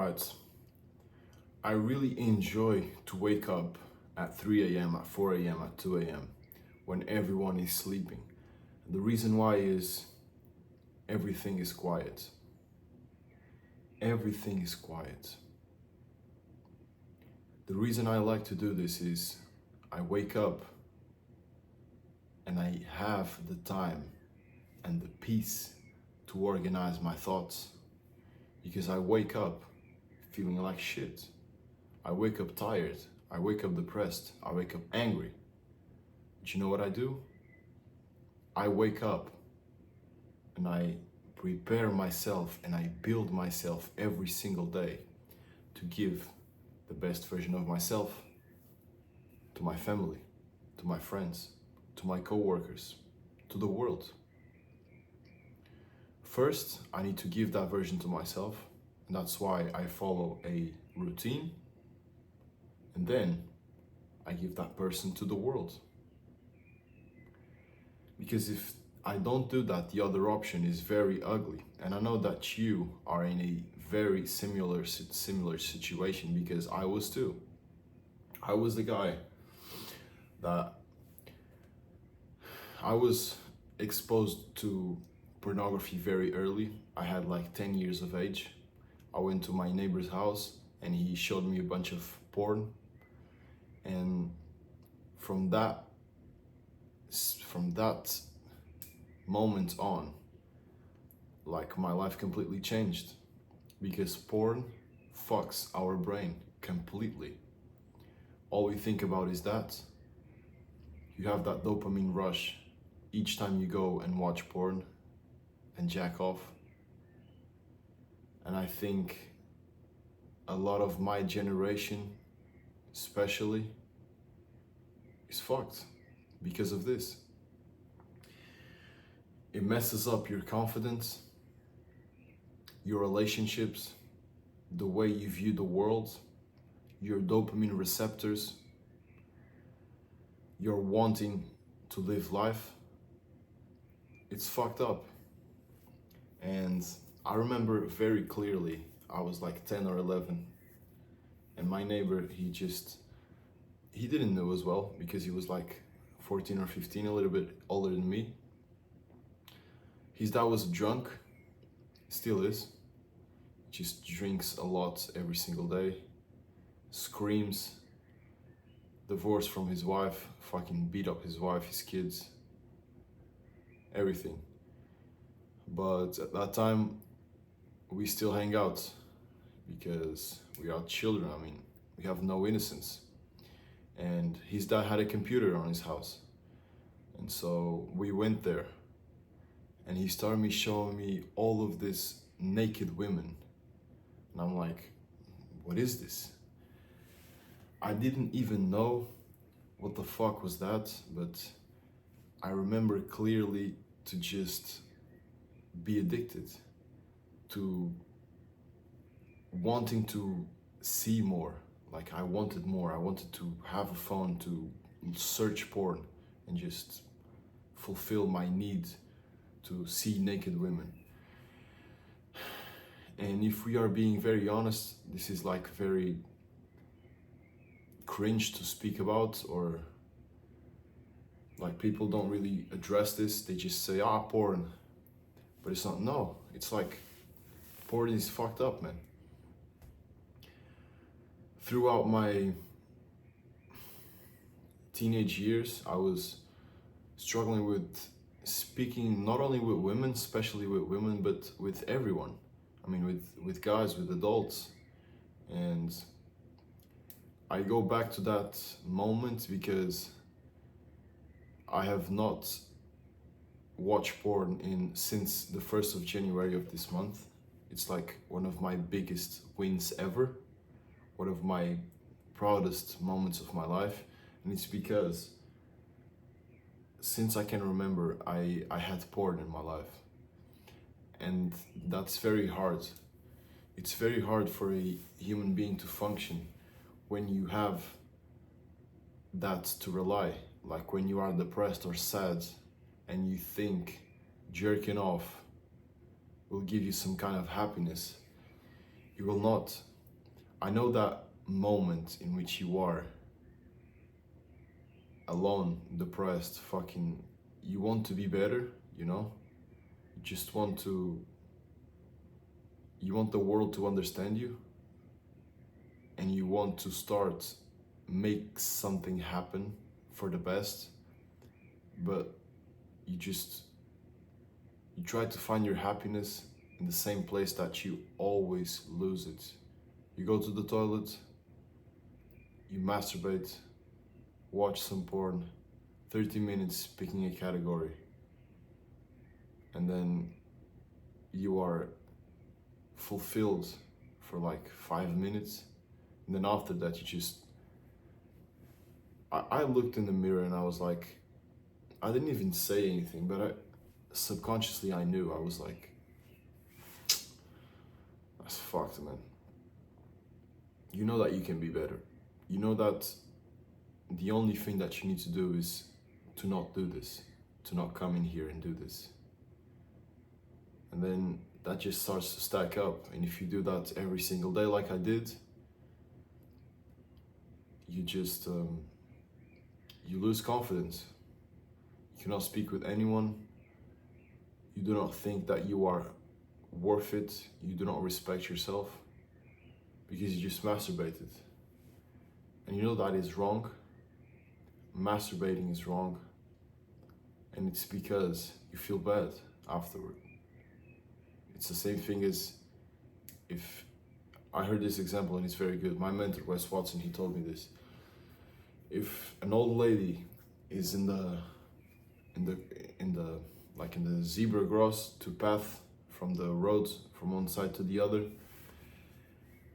Alright, I really enjoy to wake up at 3 a.m., at 4 a.m., at 2 a.m. when everyone is sleeping. The reason why is everything is quiet. Everything is quiet. The reason I like to do this is I wake up and I have the time and the peace to organize my thoughts, because I wake up feeling like shit. I wake up tired. I wake up depressed. I wake up angry. But you know what I do? I wake up and I prepare myself and I build myself every single day to give the best version of myself to my family, to my friends, to my co-workers, to the world. First, I need to give that version to myself, and that's why I follow a routine, and then I give that person to the world. Because if I don't do that, the other option is very ugly. And I know that you are in a very similar situation, because I was too. I was the guy that I was exposed to pornography very early. I had like 10 years of age. I went to my neighbor's house and he showed me a bunch of porn. And from that moment on, like, my life completely changed, because porn fucks our brain completely. All we think about is that. You have that dopamine rush each time you go and watch porn and jack off. And I think a lot of my generation especially is fucked because of this. It messes up your confidence, your relationships, the way you view the world, your dopamine receptors, your wanting to live life. It's fucked up. And I remember very clearly, I was like 10 or 11, and my neighbor, he didn't know as well, because he was like 14 or 15, a little bit older than me. His dad was drunk, still is, just drinks a lot every single day, screams, divorced from his wife, fucking beat up his wife, his kids, everything. But at that time, we still hang out because we are children. I mean, we have no innocence. And his dad had a computer on his house. And so we went there and he started showing me all of this naked women. And I'm like, what is this? I didn't even know what the fuck was that, but I remember clearly to just be addicted, to wanting to see more. Like, I wanted more. I wanted to have a phone to search porn and just fulfill my need to see naked women. And if we are being very honest, this is like very cringe to speak about, or like people don't really address this. They just say, porn. But it's not. No, it's like porn is fucked up, man. Throughout my teenage years, I was struggling with speaking not only with women, especially with women, but with everyone. I mean, with guys, with adults. And I go back to that moment because I have not watched porn since the 1st of January of this month. It's like one of my biggest wins ever, one of my proudest moments of my life. And it's because since I can remember, I had porn in my life. And that's very hard. It's very hard for a human being to function when you have that to rely. Like when you are depressed or sad and you think jerking off will give you some kind of happiness. It will not. I know that moment in which you are alone, depressed, fucking, you want to be better, you know? You just want to, you want the world to understand you, and you want to start make something happen for the best, but you just, you try to find your happiness in the same place that you always lose it. You go to the toilet, you masturbate, watch some porn, 30 minutes picking a category, and then you are fulfilled for like 5 minutes, and then after that you just, I looked in the mirror and I was like, I didn't even say anything, but subconsciously I knew. I was like, that's fucked, man. You know that you can be better. You know that the only thing that you need to do is to not do this, to not come in here and do this. And then that just starts to stack up. And if you do that every single day like I did, you just, you lose confidence. You cannot speak with anyone. You do not think that you are worth it. You do not respect yourself because you just masturbated. And you know that is wrong. Masturbating is wrong. And it's because you feel bad afterward. It's the same thing as if, I heard this example and it's very good. My mentor, Wes Watson, he told me this. If an old lady is in the zebra cross to path from the road from one side to the other,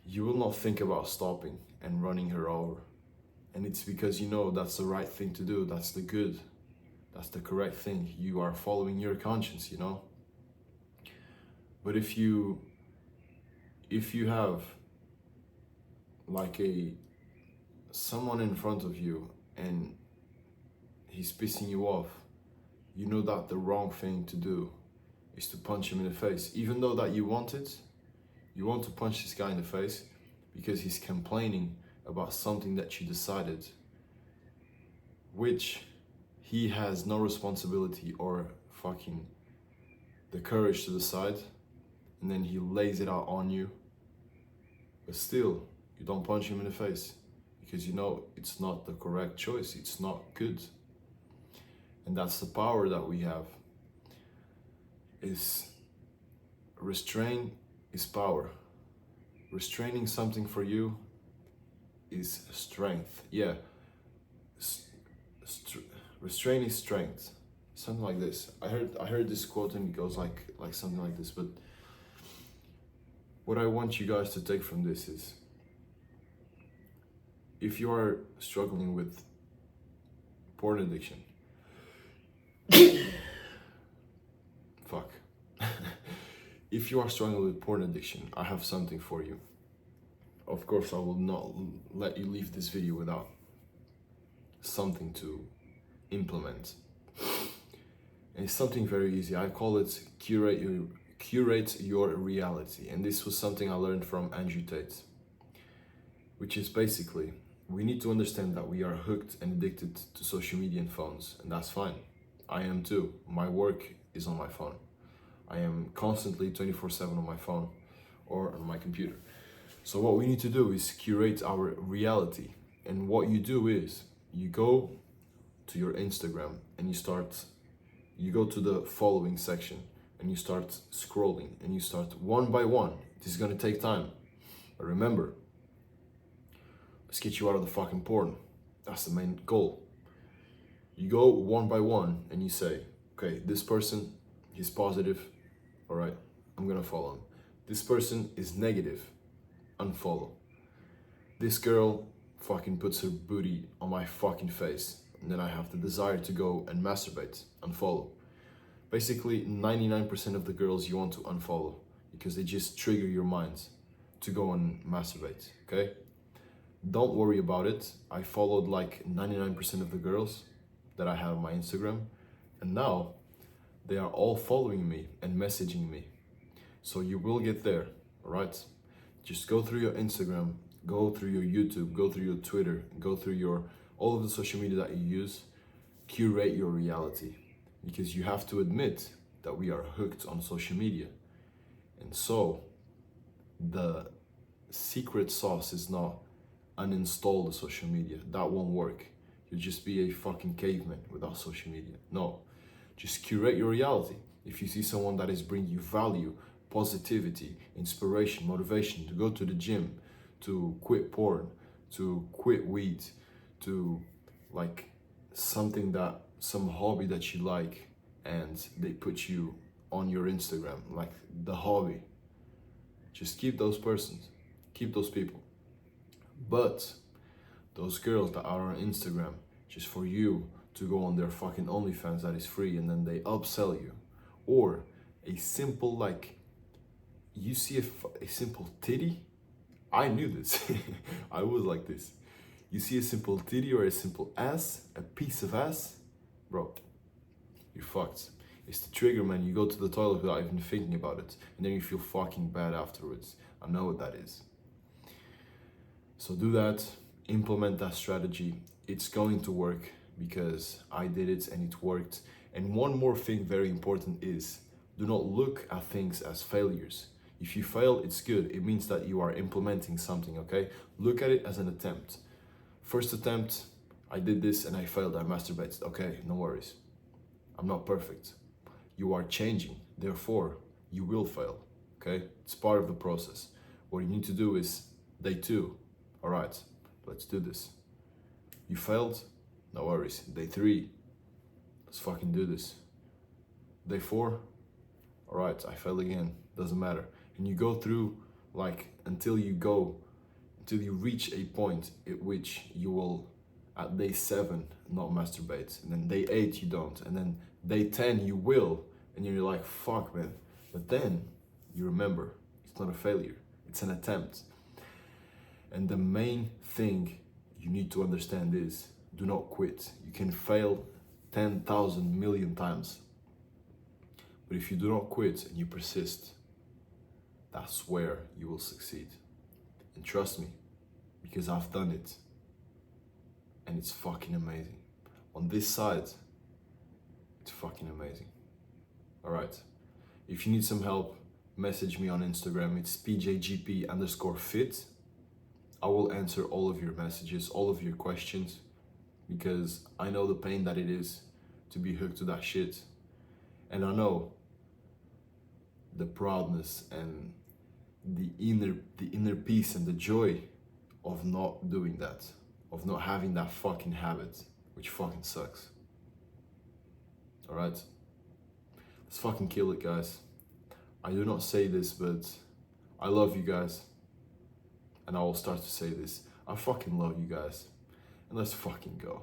you will not think about stopping and running her over. And it's because you know that's the right thing to do. That's the good. That's the correct thing. You are following your conscience, you know? But if you have like someone in front of you and he's pissing you off, you know that the wrong thing to do is to punch him in the face. Even though that you want it, you want to punch this guy in the face because he's complaining about something that you decided, which he has no responsibility or fucking the courage to decide, and then he lays it out on you. But still, you don't punch him in the face because you know it's not the correct choice. It's not good. And that's the power that we have. Is restraint is power. Restraining something for you is strength. Yeah. Restraint is strength. Something like this. I heard this quote and it goes like something like this. But what I want you guys to take from this is, if you are struggling with porn addiction, fuck. If you are struggling with porn addiction, I have something for you. Of course, I will not let you leave this video without something to implement. And it's something very easy. I call it curate your reality. And this was something I learned from Andrew Tate, which is basically, we need to understand that we are hooked and addicted to social media and phones, and that's fine. I am too. My work is on my phone. I am constantly 24/7 on my phone or on my computer. So what we need to do is curate our reality. And what you do is, you go to your Instagram and you go to the following section and you start scrolling and you start one by one. This is gonna take time. But remember, let's get you out of the fucking porn. That's the main goal. You go one by one and you say, okay, this person, he's positive. All right, I'm gonna follow him. This person is negative. Unfollow. This girl fucking puts her booty on my fucking face, and then I have the desire to go and masturbate. Unfollow. Basically, 99% of the girls you want to unfollow because they just trigger your minds to go and masturbate, okay? Don't worry about it. I followed like 99% of the girls that I have on my Instagram, and now they are all following me and messaging me. So you will get there, all right? Just go through your Instagram, Go through your YouTube, go through your Twitter, go through your all of the social media that you use. Curate your reality, because you have to admit that we are hooked on social media. And so the secret sauce is not uninstall the social media. That won't work. You'll just be a fucking caveman without social media. No, just curate your reality. If you see someone that is bringing you value, positivity, inspiration, motivation to go to the gym, to quit porn, to quit weed, to like something that, some hobby that you like, and they put you on your Instagram, like the hobby, just keep those persons, keep those people. But those girls that are on Instagram just for you to go on their fucking OnlyFans that is free, and then they upsell you, or a simple, like, you see a simple titty. I knew this. I was like this. You see a simple titty or a simple ass, a piece of ass, bro, you're fucked. It's the trigger, man. You go to the toilet without even thinking about it, and then you feel fucking bad afterwards. I know what that is. So do that, implement that strategy. It's going to work, because I did it and it worked. And one more thing, very important, is do not look at things as failures. If you fail, it's good. It means that you are implementing something, okay? Look at it as an attempt. First attempt, I did this and I failed, I masturbated. Okay, no worries. I'm not perfect. You are changing, therefore you will fail, okay? It's part of the process. What you need to do is day 2. All right, let's do this. You failed, no worries. Day 3, let's fucking do this. Day 4, all right, I failed again, doesn't matter. And you go through, like, until you reach a point at which you will, at day 7, not masturbate. And then day 8, you don't. And then day 10, you will. And you're like, fuck, man. But then you remember, it's not a failure, it's an attempt. And the main thing you need to understand is, do not quit. You can fail 10,000 million times. But if you do not quit and you persist, that's where you will succeed. And trust me, because I've done it. And it's fucking amazing. On this side, it's fucking amazing. All right. If you need some help, message me on Instagram. It's pjgp_fit. I will answer all of your messages, all of your questions, because I know the pain that it is to be hooked to that shit. And I know the proudness and the inner peace and the joy of not doing that, of not having that fucking habit, which fucking sucks. All right? Let's fucking kill it, guys. I do not say this, but I love you guys. And I will start to say this. I fucking love you guys. And let's fucking go.